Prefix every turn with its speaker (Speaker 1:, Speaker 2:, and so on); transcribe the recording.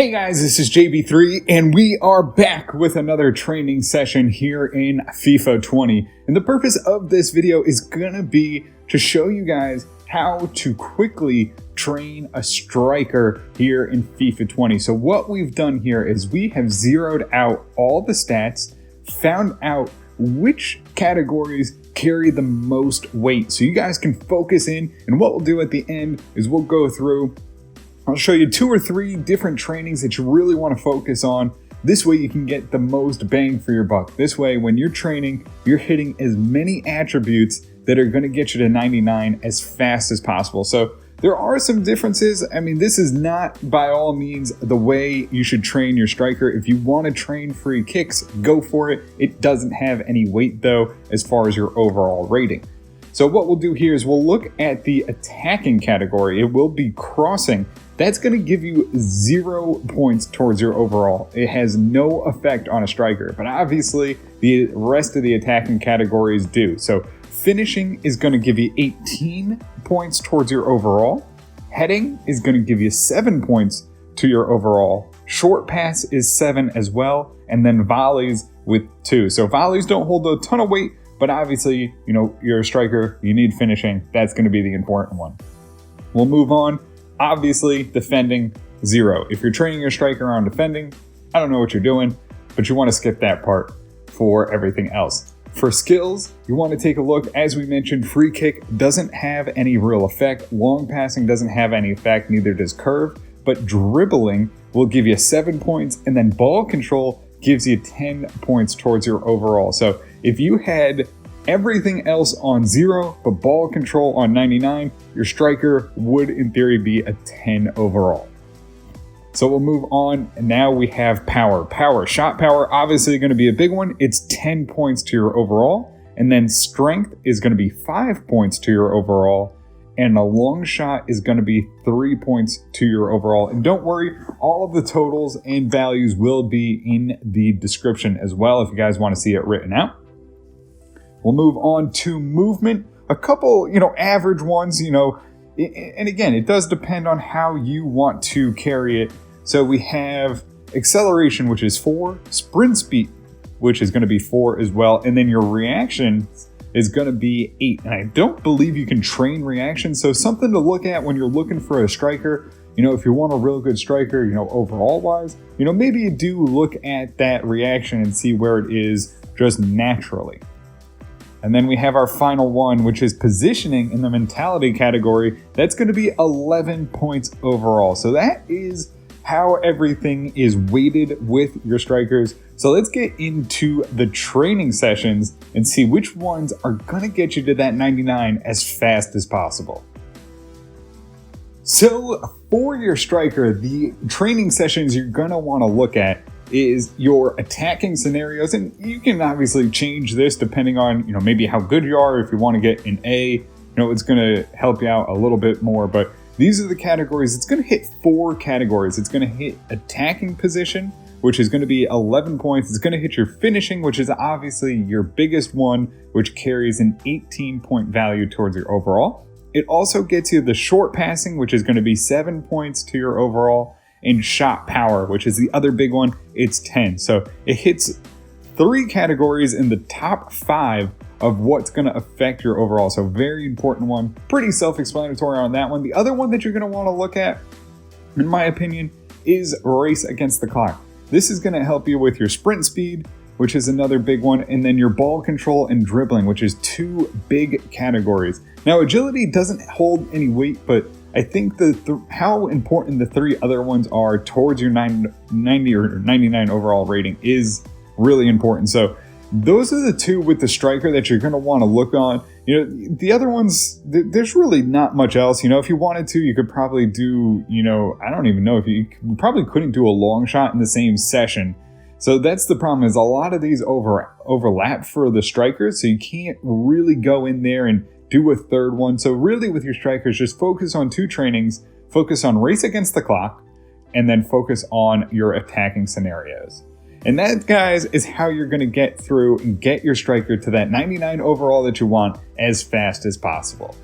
Speaker 1: Hey guys, this is JB3 and we are back with another training session here in FIFA 20. And the purpose of this video is gonna be to show you guys how to quickly train a striker here in FIFA 20. So what we've done here is we have zeroed out all the stats, found out which categories carry the most weight. So you guys can focus in, and what we'll do at the end is we'll go through, I'll show you 2 or 3 different trainings that you really want to focus on. This way you can get the most bang for your buck. This way, when you're training, you're hitting as many attributes that are going to get you to 99 as fast as possible. So there are some differences. I mean, this is not by all means the way you should train your striker. If you want to train free kicks, go for it. It doesn't have any weight though, as far as your overall rating. So what we'll do here is we'll look at the attacking category. It will be crossing. That's going to give you 0 points towards your overall. It has no effect on a striker, but obviously the rest of the attacking categories do. So finishing is going to give you 18 points towards your overall. Heading is going to give you 7 points to your overall. Short pass is 7 as well, and then volleys with 2. So volleys don't hold a ton of weight, but obviously, you know, you're a striker, you need finishing. That's going to be the important one. We'll move on. Obviously, defending, 0. If you're training your striker on defending, I don't know what you're doing, but you want to skip that part for everything else. For skills, you want to take a look. As we mentioned, free kick doesn't have any real effect. Long passing doesn't have any effect, neither does curve, but dribbling will give you 7 points, and then ball control gives you 10 points towards your overall. So if you had everything else on 0, but ball control on 99, your striker would in theory be a 10 overall. So we'll move on. Now we have power. Shot power, obviously going to be a big one. It's 10 points to your overall. And then strength is going to be 5 points to your overall. And a long shot is going to be 3 points to your overall. And don't worry, all of the totals and values will be in the description as well if you guys want to see it written out. We'll move on to movement. A couple, average ones, and again, it does depend on how you want to carry it. So we have acceleration, which is 4, sprint speed, which is going to be 4 as well, and then your reaction is going to be 8. And I don't believe you can train reaction, so something to look at when you're looking for a striker. If you want a real good striker, overall wise, maybe you do look at that reaction and see where it is just naturally. And then we have our final one, which is positioning in the mentality category. That's going to be 11 points overall. So that is how everything is weighted with your strikers. So let's get into the training sessions and see which ones are going to get you to that 99 as fast as possible. So for your striker, the training sessions you're going to want to look at is your attacking scenarios, and you can obviously change this depending on maybe how good you are. If you want to get an A, it's going to help you out a little bit more, but these are the categories. It's going to hit 4 categories. It's going to hit attacking position, which is going to be 11 points. It's going to hit your finishing, which is obviously your biggest one, which carries an 18-point value towards your overall. It also gets you the short passing, which is going to be 7 points to your overall, and shot power, which is the other big one, it's 10. So it hits 3 categories in the top 5 of what's going to affect your overall. So very important one, pretty self-explanatory on that one. The other one that you're going to want to look at, in my opinion, is race against the clock. This is going to help you with your sprint speed, which is another big one, and then your ball control and dribbling, which is 2 big categories. Now, agility doesn't hold any weight, but I think how important the 3 other ones are towards your 90 or 99 overall rating is really important. So those are the 2 with the striker that you're going to want to look on. The other ones, there's really not much else. If you wanted to, you could probably do, I don't even know if you probably couldn't do a long shot in the same session. So that's the problem, is a lot of these overlap for the strikers. So you can't really go in there and do a third one. So really with your strikers, just focus on 2 trainings, focus on race against the clock, and then focus on your attacking scenarios. And that, guys, is how you're going to get through and get your striker to that 99 overall that you want as fast as possible.